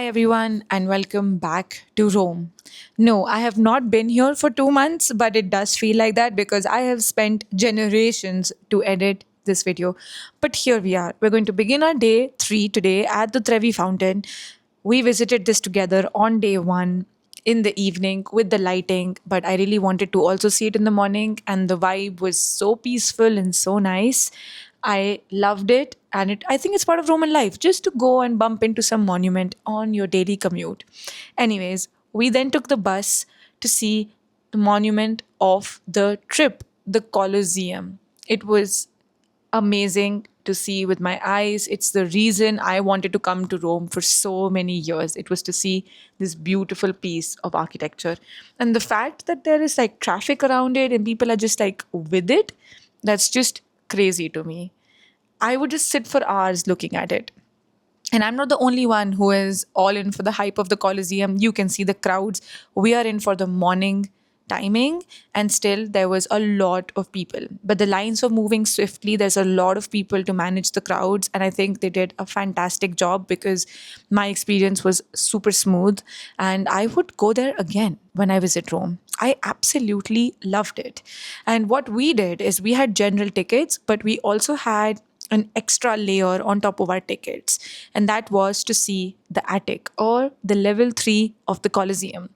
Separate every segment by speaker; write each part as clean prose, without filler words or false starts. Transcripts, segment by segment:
Speaker 1: Hi, everyone, and welcome back to Rome. No, I have not been here for 2 months, but it does feel like that because I have spent generations to edit this video. But here we are. We're going to begin our day three today at the Trevi Fountain. We visited this together on day one in the evening with the lighting, but I really wanted to also see it in the morning, and the vibe was so peaceful and so nice. I loved it, and I think it's part of Roman life just to go and bump into some monument on your daily commute. Anyways, we then took the bus to see the monument of the trip, the Colosseum. It was amazing to see with my eyes. It's the reason I wanted to come to Rome for so many years. It was to see this beautiful piece of architecture. And the fact that there is like traffic around it and people are just like with it, that's just crazy to me. I would just sit for hours looking at it. And I'm not the only one who is all in for the hype of the Colosseum. You can see the crowds. We are in for the morning timing, and still there was a lot of people. But the lines were moving swiftly. There's a lot of people to manage the crowds, and I think they did a fantastic job because my experience was super smooth. And I would go there again when I visit Rome. I absolutely loved it. And what we did is we had general tickets, but we also had an extra layer on top of our tickets, and that was to see the attic or the level 3 of the Colosseum.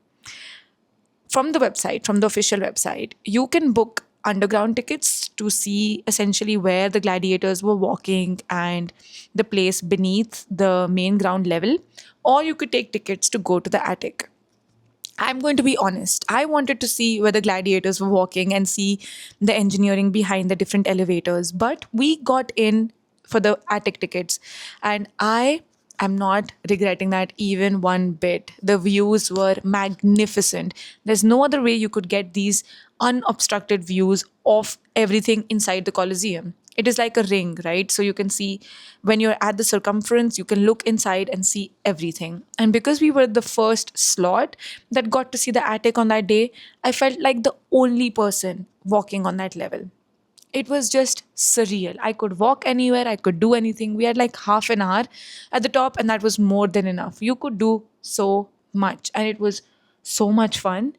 Speaker 1: From the website, from the official website, you can book underground tickets to see essentially where the gladiators were walking and the place beneath the main ground level, or you could take tickets to go to the attic. I'm going to be honest. I wanted to see where the gladiators were walking and see the engineering behind the different elevators, but we got in for the attic tickets, and I am not regretting that even one bit. The views were magnificent. There's no other way you could get these unobstructed views of everything inside the Colosseum. It is like a ring, right? So you can see when you're at the circumference, you can look inside and see everything. And because we were the first slot that got to see the attic on that day, I felt like the only person walking on that level. It was just surreal. I could walk anywhere, I could do anything. We had like half an hour at the top, and that was more than enough. You could do so much, and it was so much fun.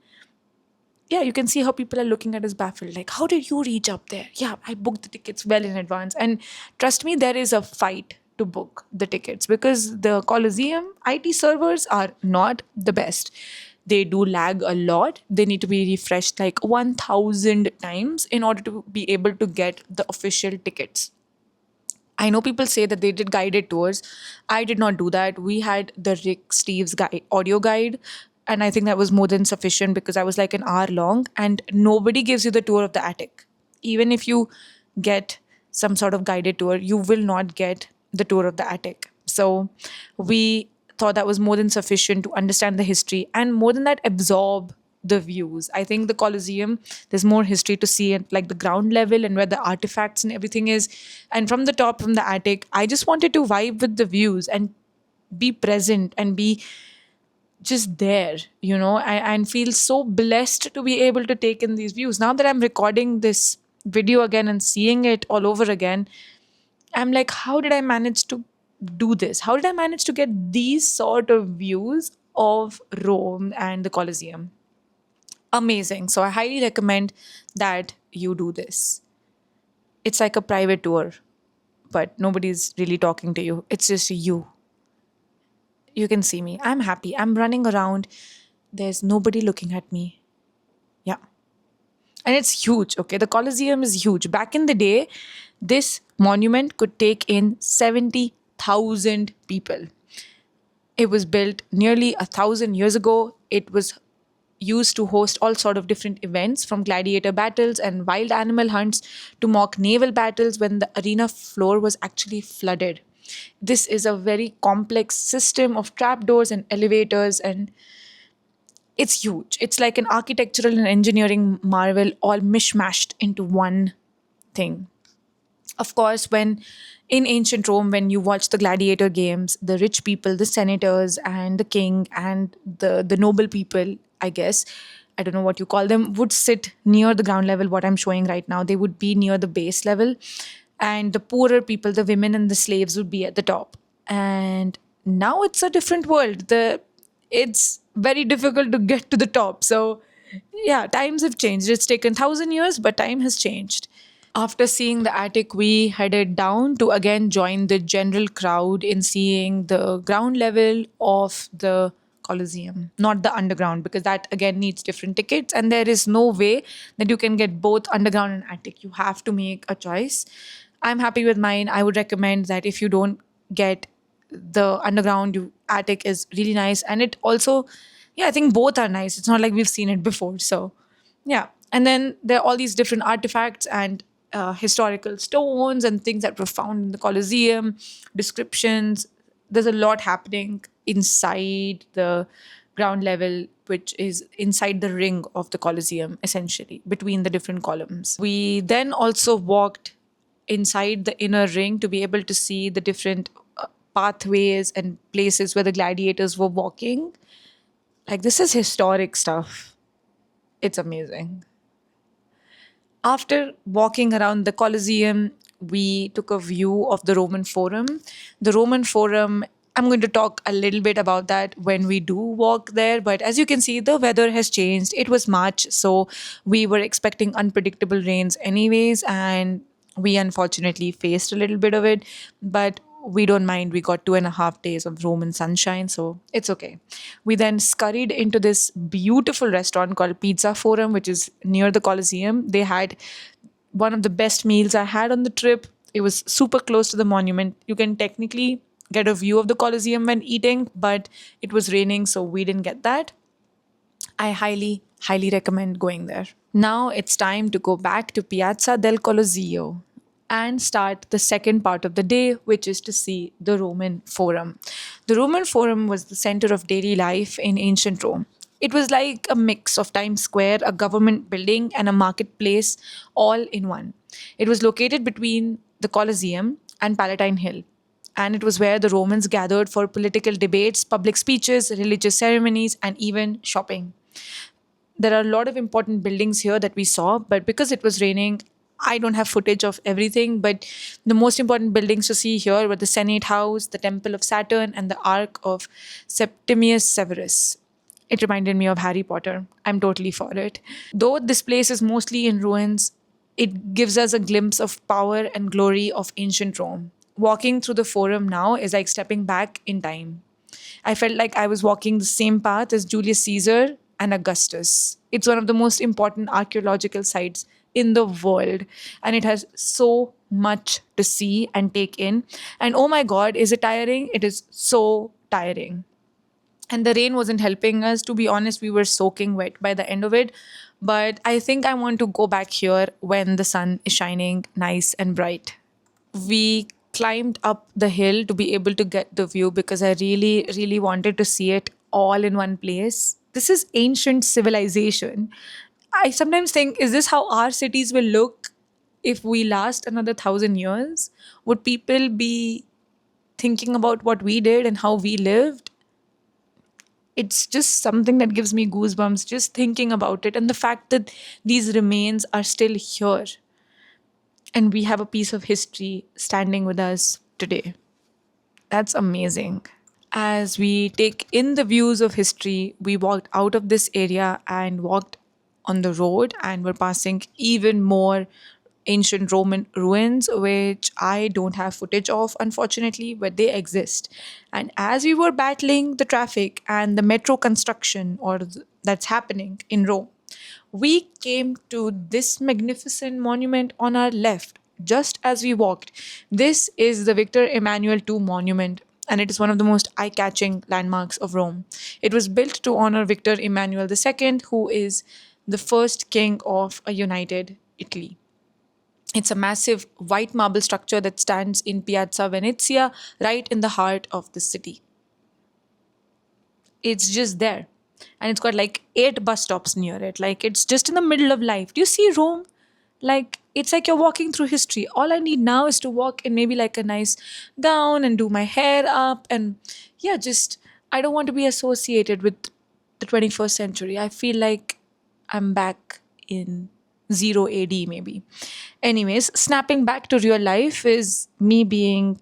Speaker 1: Yeah, you can see how people are looking at us baffled. Like, how did you reach up there? Yeah, I booked the tickets well in advance. And trust me, there is a fight to book the tickets because the Colosseum IT servers are not the best. They do lag a lot. They need to be refreshed like 1,000 times in order to be able to get the official tickets. I know people say that they did guided tours. I did not do that. We had the Rick Steves audio guide, and I think that was more than sufficient because I was like an hour long, and nobody gives you the tour of the attic. Even if you get some sort of guided tour, you will not get the tour of the attic. So we thought that was more than sufficient to understand the history and more than that, absorb the views. I think the Colosseum, there's more history to see at like the ground level and where the artifacts and everything is. And from the top, from the attic, I just wanted to vibe with the views and be present and be just there, and feel so blessed to be able to take in these views. Now that I'm recording this video again and seeing it all over again, I'm like, how did I manage to do this? How did I manage to get these sort of views of Rome and the Colosseum? Amazing. So I highly recommend that you do this. It's like a private tour, but nobody's really talking to you. It's just you. You can see me. I'm happy. I'm running around. There's nobody looking at me. Yeah. And it's huge, okay? The Colosseum is huge. Back in the day, this monument could take in 70,000 people. It was built nearly 1,000 years ago. It was used to host all sort of different events from gladiator battles and wild animal hunts to mock naval battles when the arena floor was actually flooded. This is a very complex system of trapdoors and elevators, and it's huge. It's like an architectural and engineering marvel all mishmashed into one thing. Of course, when in ancient Rome, when you watch the gladiator games, the rich people, the senators and the king and the noble people, I guess, I don't know what you call them, would sit near the ground level, what I'm showing right now. They would be near the base level. And the poorer people, the women and the slaves, would be at the top. And now it's a different world. It's very difficult to get to the top. So yeah, times have changed. It's taken 1,000 years, but time has changed. After seeing the attic, we headed down to again join the general crowd in seeing the ground level of the Colosseum, not the underground, because that again needs different tickets. And there is no way that you can get both underground and attic. You have to make a choice. I'm happy with mine. I would recommend that if you don't get the underground, attic is really nice. And it also, yeah, I think both are nice. It's not like we've seen it before. So yeah. And then there are all these different artifacts and historical stones and things that were found in the Colosseum, descriptions. There's a lot happening inside the ground level, which is inside the ring of the Colosseum, essentially, between the different columns. We then also walked inside the inner ring to be able to see the different pathways and places where the gladiators were walking. Like, this is historic stuff. It's amazing. After walking around the Colosseum, we took a view of the Roman Forum. The Roman Forum, I'm going to talk a little bit about that when we do walk there. But as you can see, the weather has changed. It was March, so we were expecting unpredictable rains anyways, and we unfortunately faced a little bit of it. But we don't mind. We got 2.5 days of Roman sunshine, so it's okay. We then scurried into this beautiful restaurant called Pizza Forum, which is near the Colosseum. They had one of the best meals I had on the trip. It was super close to the monument. You can technically get a view of the Colosseum when eating, but it was raining, so we didn't get that. I highly, highly recommend going there. Now it's time to go back to Piazza del Colosseo and start the second part of the day, which is to see the Roman Forum. The Roman Forum was the center of daily life in ancient Rome. It was like a mix of Times Square, a government building, and a marketplace all in one. It was located between the Colosseum and Palatine Hill, and it was where the Romans gathered for political debates, public speeches, religious ceremonies, and even shopping. There are a lot of important buildings here that we saw, but because it was raining, I don't have footage of everything. But the most important buildings to see here were the Senate House, the Temple of Saturn, and the Ark of Septimius Severus. It reminded me of Harry Potter. I'm totally for it. Though this place is mostly in ruins, it gives us a glimpse of power and glory of ancient Rome. Walking through the forum now is like stepping back in time. I felt like I was walking the same path as Julius Caesar and Augustus. It's one of the most important archaeological sites in the world, and it has so much to see and take in. And oh my god, is it tiring? It is so tiring. And the rain wasn't helping us. To be honest, we were soaking wet by the end of it. But I think I want to go back here when the sun is shining nice and bright. We climbed up the hill to be able to get the view because I really, really wanted to see it all in one place. This is ancient civilization. I sometimes think, is this how our cities will look if we last another 1,000 years? Would people be thinking about what we did and how we lived? It's just something that gives me goosebumps just thinking about it. And the fact that these remains are still here and we have a piece of history standing with us today. That's amazing. As we take in the views of history, we walked out of this area and walked on the road, and we're passing even more ancient Roman ruins, which I don't have footage of, unfortunately, but they exist. And as we were battling the traffic and the metro construction that's happening in Rome, we came to this magnificent monument on our left just as we walked. This is the Victor Emmanuel II Monument, and it is one of the most eye catching landmarks of Rome. It was built to honor Victor Emmanuel II, who is the first king of a united Italy. It's a massive white marble structure that stands in Piazza Venezia, right in the heart of the city. It's just there. And it's got like 8 bus stops near it. Like, it's just in the middle of life. Do you see Rome? Like, it's like you're walking through history. All I need now is to walk in maybe like a nice gown and do my hair up. And yeah, just, I don't want to be associated with the 21st century. I feel like I'm back in 0 AD maybe. Anyways, snapping back to real life is me being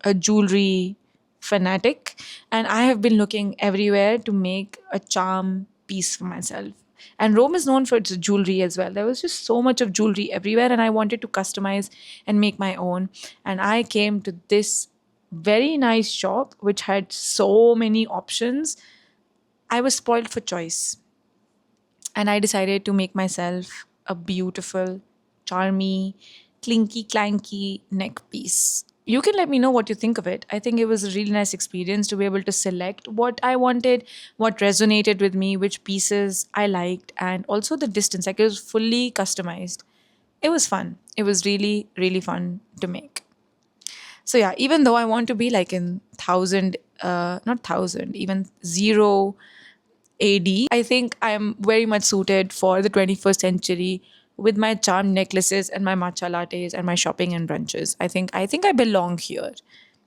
Speaker 1: a jewelry fanatic, and I have been looking everywhere to make a charm piece for myself. And Rome is known for its jewelry as well. There was just so much of jewelry everywhere, and I wanted to customize and make my own. And I came to this very nice shop which had so many options. I was spoiled for choice, and I decided to make myself a beautiful, charmy, clinky clanky neck piece. You can let me know what you think of it. I think it was a really nice experience to be able to select what I wanted, what resonated with me, which pieces I liked, and also the distance. Like, it was fully customized. It was fun. It was really, really fun to make. So yeah, even though I want to be like in thousand, not thousand, even zero AD, I think I'm very much suited for the 21st century with my charm necklaces and my matcha lattes and my shopping and brunches. I think I belong here.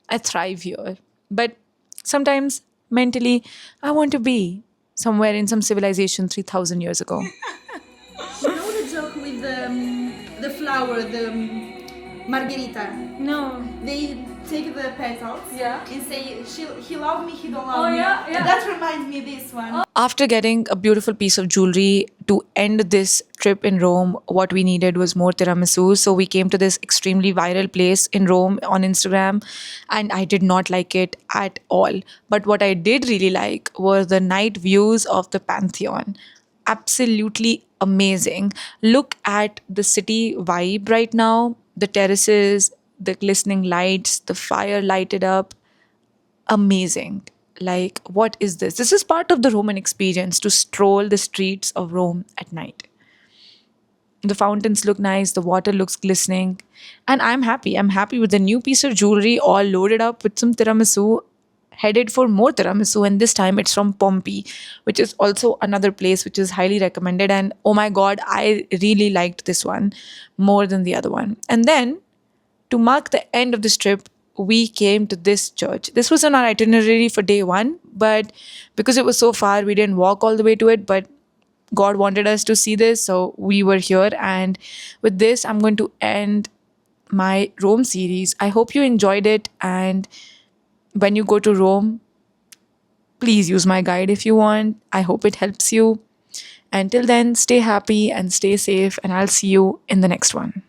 Speaker 1: I thrive here. But sometimes mentally I want to be somewhere in some civilization 3000 years ago.
Speaker 2: You know the joke with the flower, the margarita?
Speaker 1: No.
Speaker 2: They take the petals,
Speaker 1: Yeah.
Speaker 2: and say, he love me, he don't love me.
Speaker 1: yeah, yeah.
Speaker 2: And that reminds me this one.
Speaker 1: After getting a beautiful piece of jewelry to end this trip in Rome, what we needed was more tiramisu. So we came to this extremely viral place in Rome on Instagram, and I did not like it at all. But what I did really like were the night views of the Pantheon. Absolutely amazing. Look at the city vibe right now, the terraces, the glistening lights, the fire lighted up, amazing. Like, what is this? This is part of the Roman experience, to stroll the streets of Rome at night. The fountains look nice, the water looks glistening, and I'm happy. I'm happy with the new piece of jewelry, all loaded up with some tiramisu, headed for more tiramisu, and this time it's from Pompeii, which is also another place which is highly recommended. And oh my god, I really liked this one more than the other one. And then, to mark the end of this trip, we came to this church. This was on our itinerary for day one, but because it was so far, we didn't walk all the way to it. But God wanted us to see this, so we were here. And with this, I'm going to end my Rome series. I hope you enjoyed it. And when you go to Rome, please use my guide if you want. I hope it helps you. Until then, stay happy and stay safe, and I'll see you in the next one.